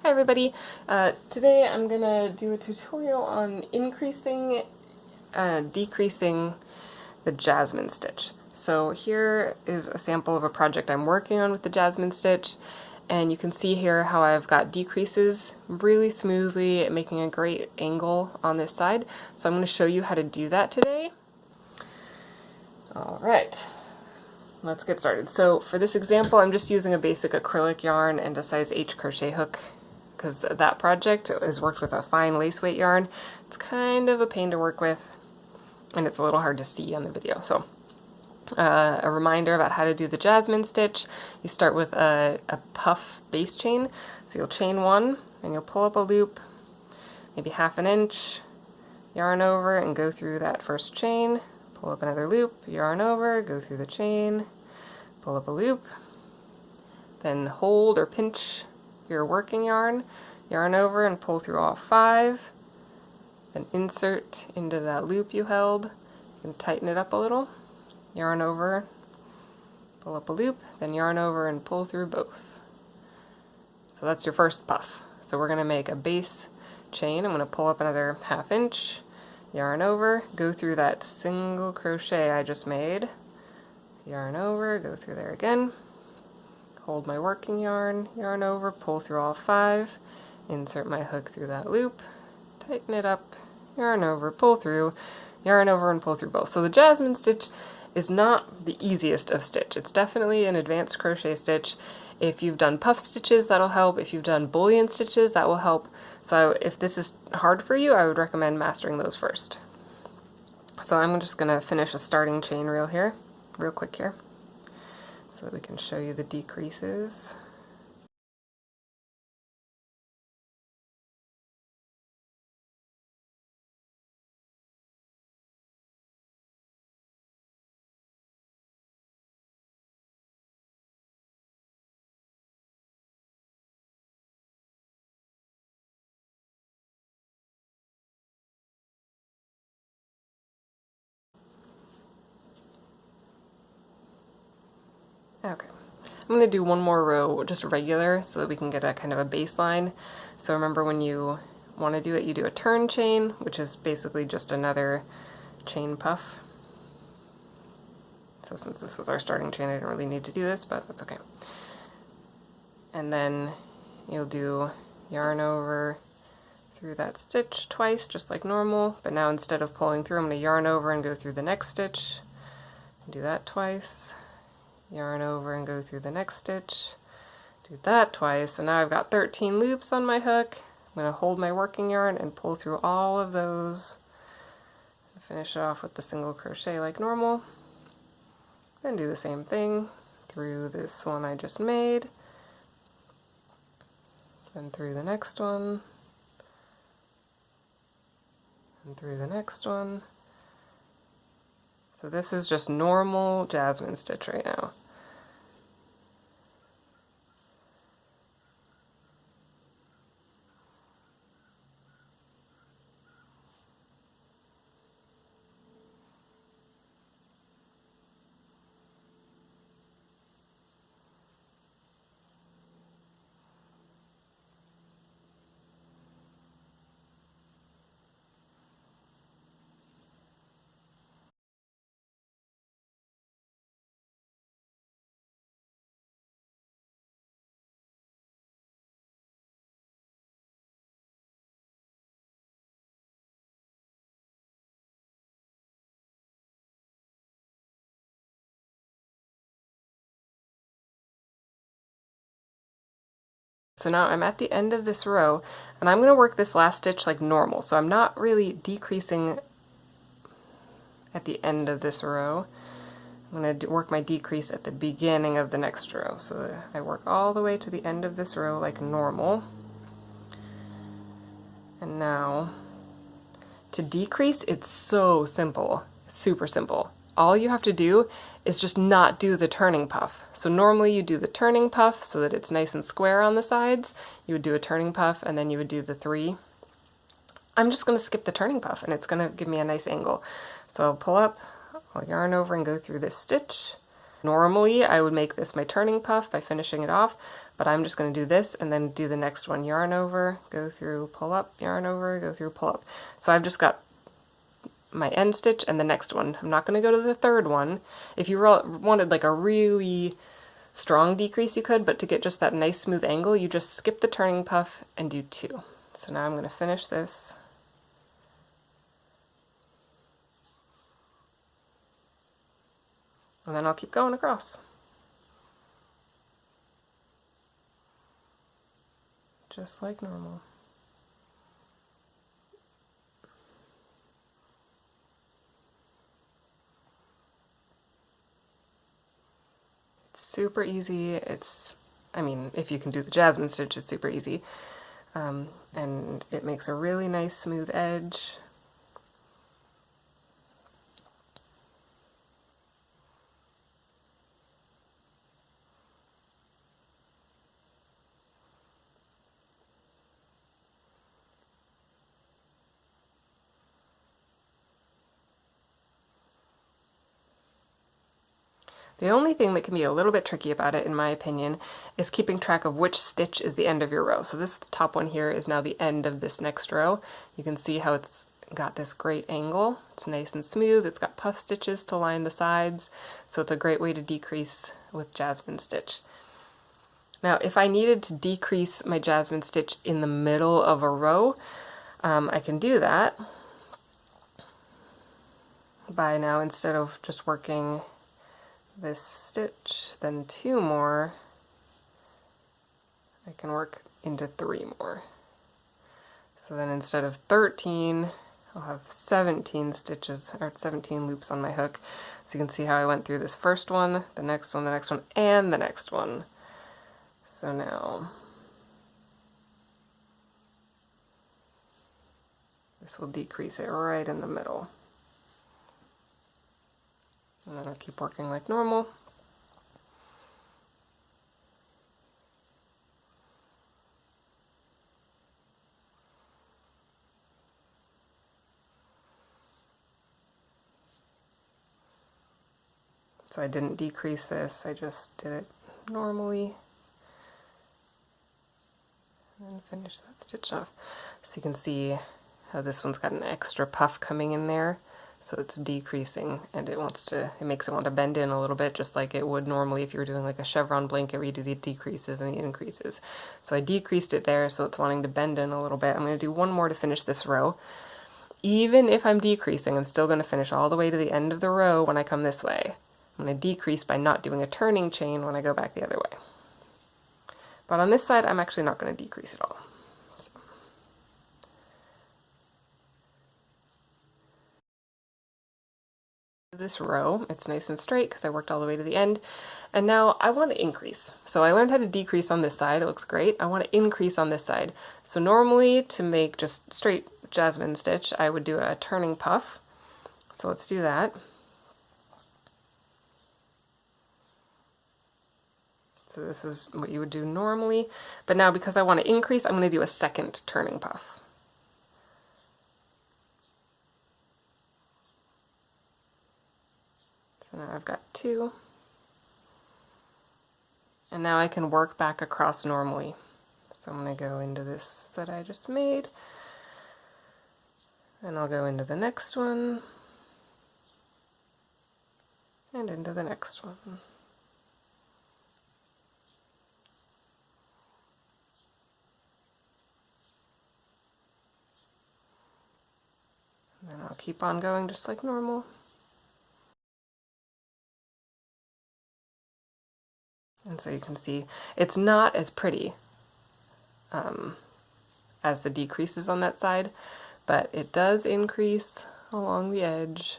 Hi everybody. Today I'm gonna do a tutorial on increasing and decreasing the Jasmine stitch. So here is a sample of a project I'm working on with the Jasmine stitch, and you can see here how I've got decreases really smoothly, making a great angle on this side. So I'm going to show you how to do that today. Alright, let's get started. So for this example I'm just using a basic acrylic yarn and a size H crochet hook, because that project is worked with a fine lace weight yarn. It's kind of a pain to work with, and it's a little hard to see on the video. So a reminder about how to do the Jasmine stitch. You start with a puff base chain. So you'll chain one, and you'll pull up a loop, maybe 1/2 inch, yarn over, and go through that first chain. Pull up another loop, yarn over, go through the chain, pull up a loop, then hold or pinch your working yarn, yarn over and pull through all 5, then insert into that loop you held. You can tighten it up a little, yarn over, pull up a loop, then yarn over and pull through both. So that's your first puff. So we're going to make a base chain. I'm going to pull up another 1/2 inch, yarn over, go through that single crochet I just made, yarn over, go through there again, hold my working yarn, yarn over, pull through all 5, insert my hook through that loop, tighten it up, yarn over, pull through, yarn over and pull through both. So the Jasmine stitch is not the easiest of stitch. It's definitely an advanced crochet stitch. If you've done puff stitches, that'll help. If you've done bullion stitches, that will help. So if this is hard for you, I would recommend mastering those first. So I'm just going to finish a starting chain real quick here, so that we can show you the decreases. Okay, I'm going to do one more row just regular so that we can get a kind of a baseline. So remember, when you want to do it, you do a turn chain, which is basically just another chain puff. So since this was our starting chain, I didn't really need to do this, but that's okay. And then you'll do yarn over through that stitch twice, just like normal, but now instead of pulling through, I'm going to yarn over and go through the next stitch. Do that twice. Yarn over and go through the next stitch, do that twice. So now I've got 13 loops on my hook. I'm going to hold my working yarn and pull through all of those. Finish it off with the single crochet like normal. Then do the same thing through this one I just made, then through the next one, and through the next one. So this is just normal Jasmine stitch right now. So now I'm at the end of this row, and I'm going to work this last stitch like normal. So I'm not really decreasing at the end of this row. I'm going to work my decrease at the beginning of the next row. So I work all the way to the end of this row like normal. And now, to decrease, it's so simple, super simple. All you have to do is just not do the turning puff. So normally you do the turning puff so that it's nice and square on the sides. You would do a turning puff and then you would do the 3. I'm just going to skip the turning puff, and it's going to give me a nice angle. So I'll pull up, I'll yarn over and go through this stitch, Normally I would make this my turning puff by finishing it off, but I'm just going to do this and then do the next one, yarn over, go through, pull up, yarn over, go through, pull up. So I've just got my end stitch and the next one. I'm not going to go to the third one. If you wanted like a really strong decrease you could, but to get just that nice smooth angle you just skip the turning puff and do 2. So now I'm going to finish this. And then I'll keep going across. Just like normal. It's super easy. I mean, if you can do the Jasmine stitch, it's super easy. And it makes a really nice smooth edge. The only thing that can be a little bit tricky about it, in my opinion, is keeping track of which stitch is the end of your row. So this top one here is now the end of this next row. You can see how it's got this great angle. It's nice and smooth. It's got puff stitches to line the sides. So it's a great way to decrease with Jasmine stitch. Now, if I needed to decrease my Jasmine stitch in the middle of a row, I can do that by now, instead of just working this stitch, then 2 more, I can work into 3 more. So then instead of 13, I'll have 17 stitches, or 17 loops on my hook. So you can see how I went through this first one, the next one, the next one, and the next one. So now this will decrease it right in the middle. And then I'll keep working like normal. So I didn't decrease this, I just did it normally. And finish that stitch off. So you can see how this one's got an extra puff coming in there. So it's decreasing, and it makes it want to bend in a little bit, just like it would normally if you were doing like a chevron blanket where you do the decreases and the increases. So I decreased it there, so it's wanting to bend in a little bit. I'm going to do 1 more to finish this row. Even if I'm decreasing, I'm still going to finish all the way to the end of the row when I come this way. I'm going to decrease by not doing a turning chain when I go back the other way. But on this side, I'm actually not going to decrease at all. This row, it's nice and straight because I worked all the way to the end, and now I want to increase. So I learned how to decrease on this side. It looks great. I want to increase on this side. So normally, to make just straight Jasmine stitch, I would do a turning puff. So let's do that. So this is what you would do normally, but now because I want to increase, I'm going to do a second turning puff. So now I've got 2. And now I can work back across normally. So I'm going to go into this that I just made. And I'll go into the next one. And into the next one. And then I'll keep on going just like normal. And so you can see it's not as pretty as the decreases on that side, but it does increase along the edge.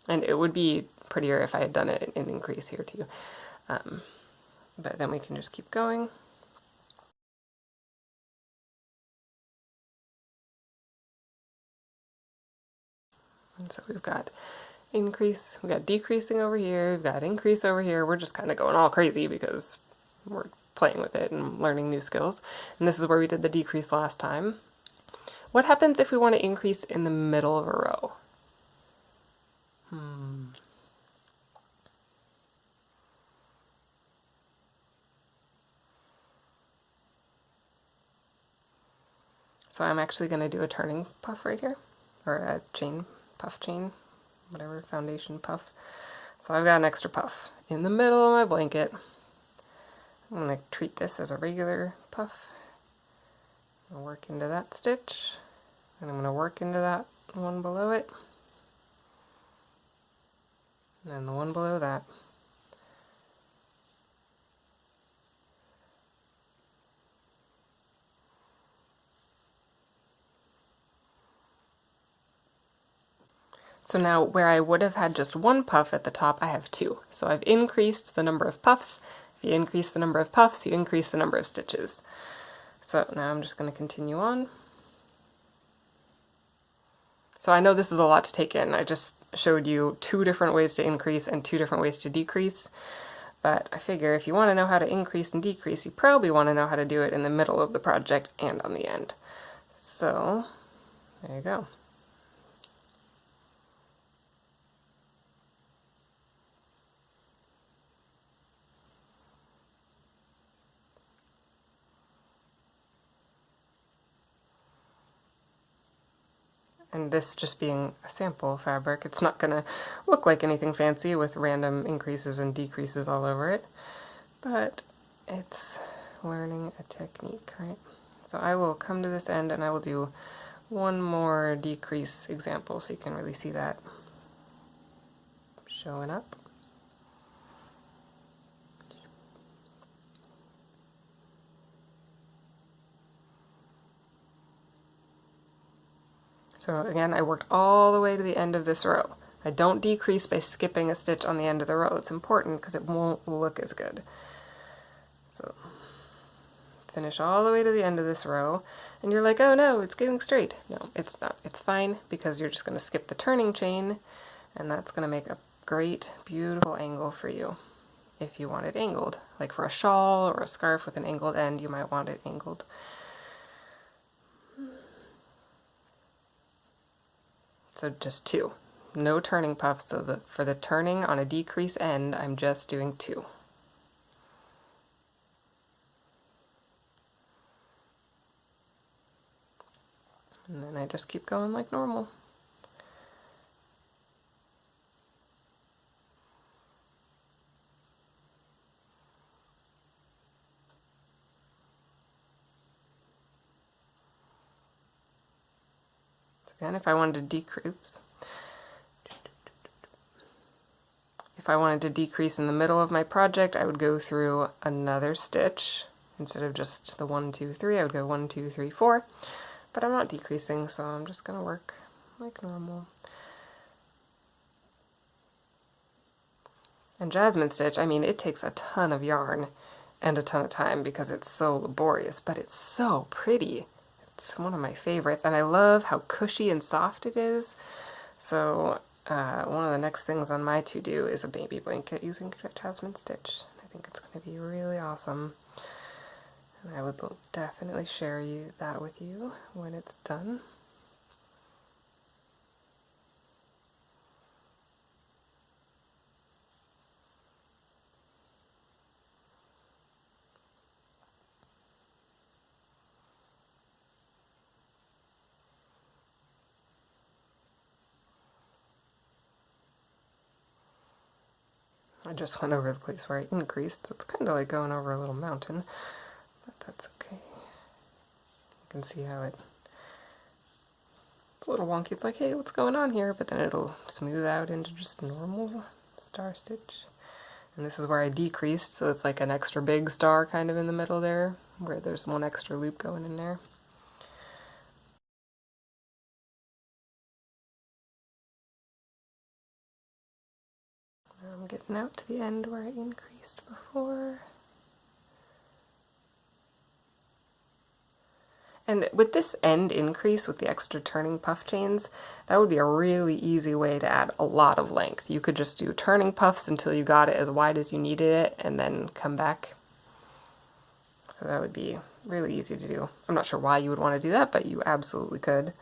And it would be prettier if I had done it in increase here too. But then we can just keep going. And so we've got increase, we've got decreasing over here, we've got increase over here. We're just kind of going all crazy because we're playing with it and learning new skills. And this is where we did the decrease last time. What happens if we want to increase in the middle of a row? So I'm actually going to do a turning puff right here, or a chain, puff chain, whatever, foundation puff. So I've got an extra puff in the middle of my blanket. I'm going to treat this as a regular puff. I'm going to work into that stitch, and I'm going to work into that one below it, and then the one below that. So now where I would have had just one puff at the top, I have two. So I've increased the number of puffs. If you increase the number of puffs, you increase the number of stitches. So now I'm just going to continue on. So I know this is a lot to take in. I just showed you 2 different ways to increase and 2 different ways to decrease. But I figure if you want to know how to increase and decrease, you probably want to know how to do it in the middle of the project and on the end. So there you go. And this just being a sample fabric, it's not going to look like anything fancy with random increases and decreases all over it, but it's learning a technique, right? So I will come to this end and I will do one more decrease example so you can really see that showing up. So again, I worked all the way to the end of this row. I don't decrease by skipping a stitch on the end of the row. It's important because it won't look as good. So finish all the way to the end of this row, and you're like, oh no, it's getting straight. No, it's not. It's fine because you're just going to skip the turning chain, and that's going to make a great, beautiful angle for you if you want it angled. Like for a shawl or a scarf with an angled end, you might want it angled. So just 2. No turning puffs, so for the turning on a decrease end, I'm just doing 2. And then I just keep going like normal. So again, if I wanted to decrease, if I wanted to decrease in the middle of my project, I would go through another stitch. Instead of just the 1, 2, 3, I would go 1, 2, 3, 4. But I'm not decreasing, so I'm just going to work like normal. And Jasmine stitch, I mean, it takes a ton of yarn and a ton of time because it's so laborious, but it's so pretty. It's one of my favorites, and I love how cushy and soft it is. So one of the next things on my to-do is a baby blanket using Jasmine stitch. I think it's going to be really awesome. And I would definitely share that with you when it's done. I just went over the place where I increased, so it's kind of like going over a little mountain, but that's okay. You can see how it's a little wonky. It's like, hey, what's going on here? But then it'll smooth out into just normal star stitch. And this is where I decreased, so it's like an extra big star kind of in the middle there, where there's one extra loop going in there. I'm getting out to the end where I increased before. And with this end increase with the extra turning puff chains, that would be a really easy way to add a lot of length. You could just do turning puffs until you got it as wide as you needed it and then come back. So that would be really easy to do. I'm not sure why you would want to do that, but you absolutely could.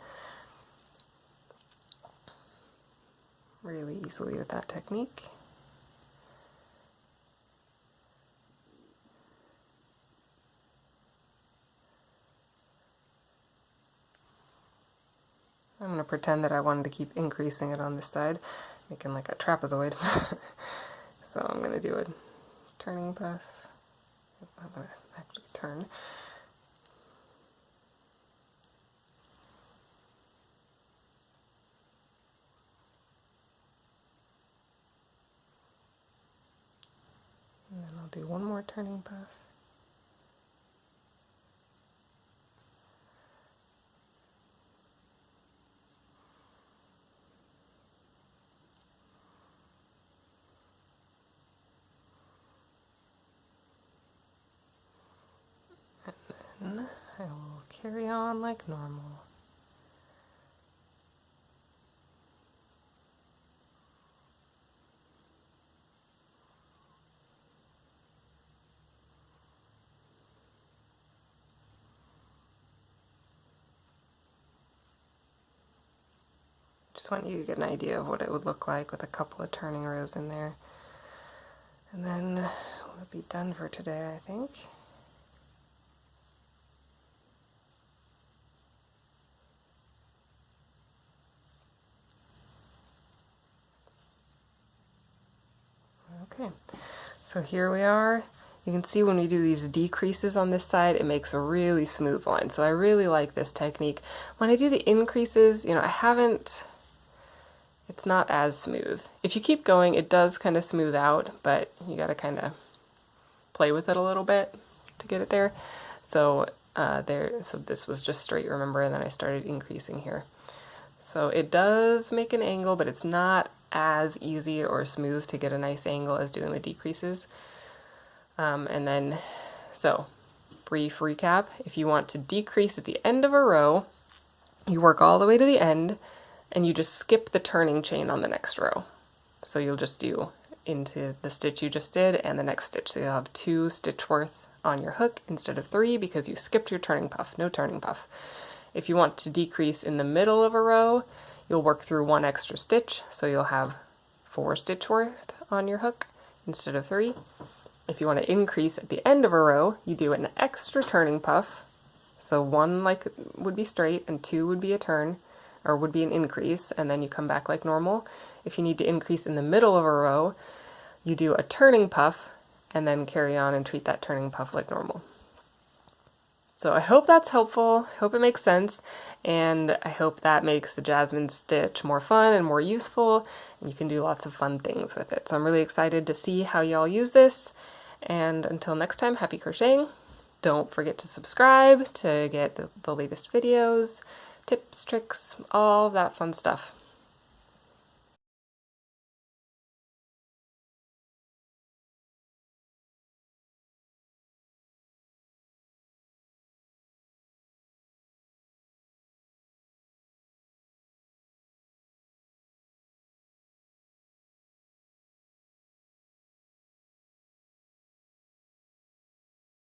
Really easily with that technique. pretend that I wanted to keep increasing it on this side, making like a trapezoid. So I'm going to do a turning puff. I'm going to actually turn. And then I'll do one more turning puff. And then I will carry on like normal. Just want you to get an idea of what it would look like with a couple of turning rows in there. And then we'll be done for today, I think. Okay, so here we are. You can see when we do these decreases on this side, it makes a really smooth line. So I really like this technique. When I do the increases, you know, it's not as smooth. If you keep going, it does kind of smooth out, but you got to kind of play with it a little bit to get it there. So so this was just straight, remember, and then I started increasing here. So it does make an angle, but it's not as easy or smooth to get a nice angle as doing the decreases. And then, so brief recap, if you want to decrease at the end of a row, you work all the way to the end and you just skip the turning chain on the next row. So you'll just do into the stitch you just did and the next stitch. So you'll have 2 stitch worth on your hook instead of 3 because you skipped your turning puff, no turning puff. If you want to decrease in the middle of a row, you'll work through 1 extra stitch, so you'll have 4 stitch worth on your hook instead of 3. If you want to increase at the end of a row, you do an extra turning puff. So 1 like would be straight and 2 would be a turn, or would be an increase, and then you come back like normal. If you need to increase in the middle of a row, you do a turning puff and then carry on and treat that turning puff like normal. So I hope that's helpful, I hope it makes sense, and I hope that makes the Jasmine stitch more fun and more useful, and you can do lots of fun things with it. So I'm really excited to see how y'all use this, and until next time, happy crocheting. Don't forget to subscribe to get the latest videos, tips, tricks, all of that fun stuff.